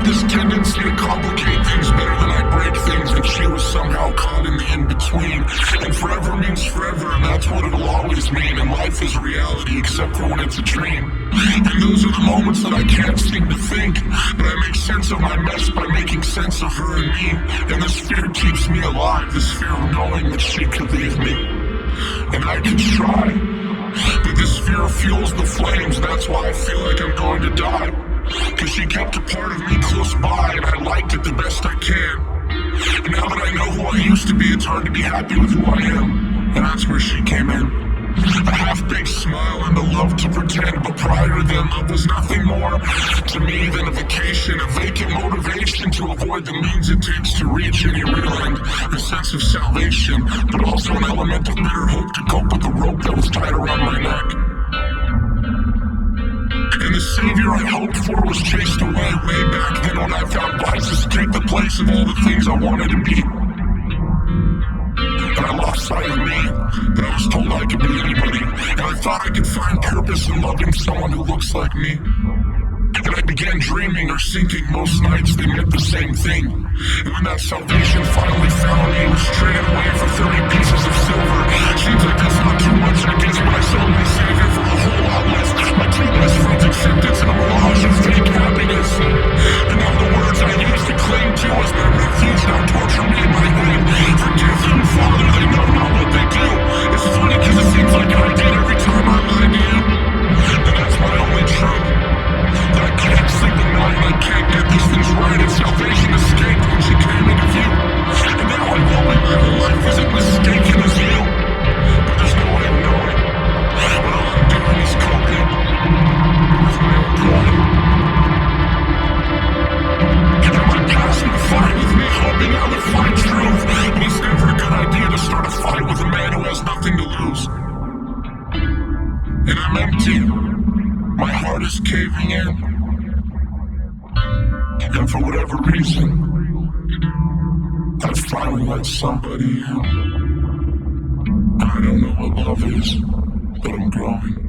this tendency to complicate things better than I break things, and she was somehow caught in the in-between. And forever means forever, and that's what it'll always mean. And life is reality, except for when it's a dream. And those are the moments that I can't seem to think, but I make sense of my mess by making sense of her and me. And this fear keeps me alive, this fear of knowing that she could leave me. And I can try, but this fear fuels the flames. That's why I feel like I'm going to die. Cause she kept a part of me close by, and I liked it the best I can. And now that I know who I used to be, it's hard to be happy with who I am. And that's where she came in. A half-baked smile and the love to pretend, but prior to then love was nothing more to me than a vacation, a vacant motivation to avoid the means it takes to reach any real end, a sense of salvation, but also an element of bitter hope to cope with the rope that was tied around my neck. And the savior I hoped for was chased away way back then when I found vices to take the place of all the things I wanted to be. And I lost sight of me, but I was told I could be anybody. And I thought I could find purpose in loving someone who looks like me. And I began dreaming or sinking most nights they meant the same thing. And when that salvation finally found me, it was traded away for 30 pieces of silver. Seems like that's not too much, I guess, but I sold my savior for a whole lot less. My two best friends' acceptance and a mirage of fake happiness. And now the words I used to cling to as my refuge now torture me in my head. Forgive them, Father, they know not what they do. It's funny cause it seems like I did every time I lied to you. And that's my only truth. That I can't sleep at night and I can't get these things right. And salvation escaped when she came into view. And now I know my little life isn't mistaken as you. But there's no way of knowing. But all I'm doing is coping with my own pride. And then my past would fight with me, hoping I would find truth. But it's never a good idea to start a fight with a man who has nothing to lose. And I'm empty. My heart is caving in. And for whatever reason, I finally let somebody in. I don't know what love is, but I'm growing.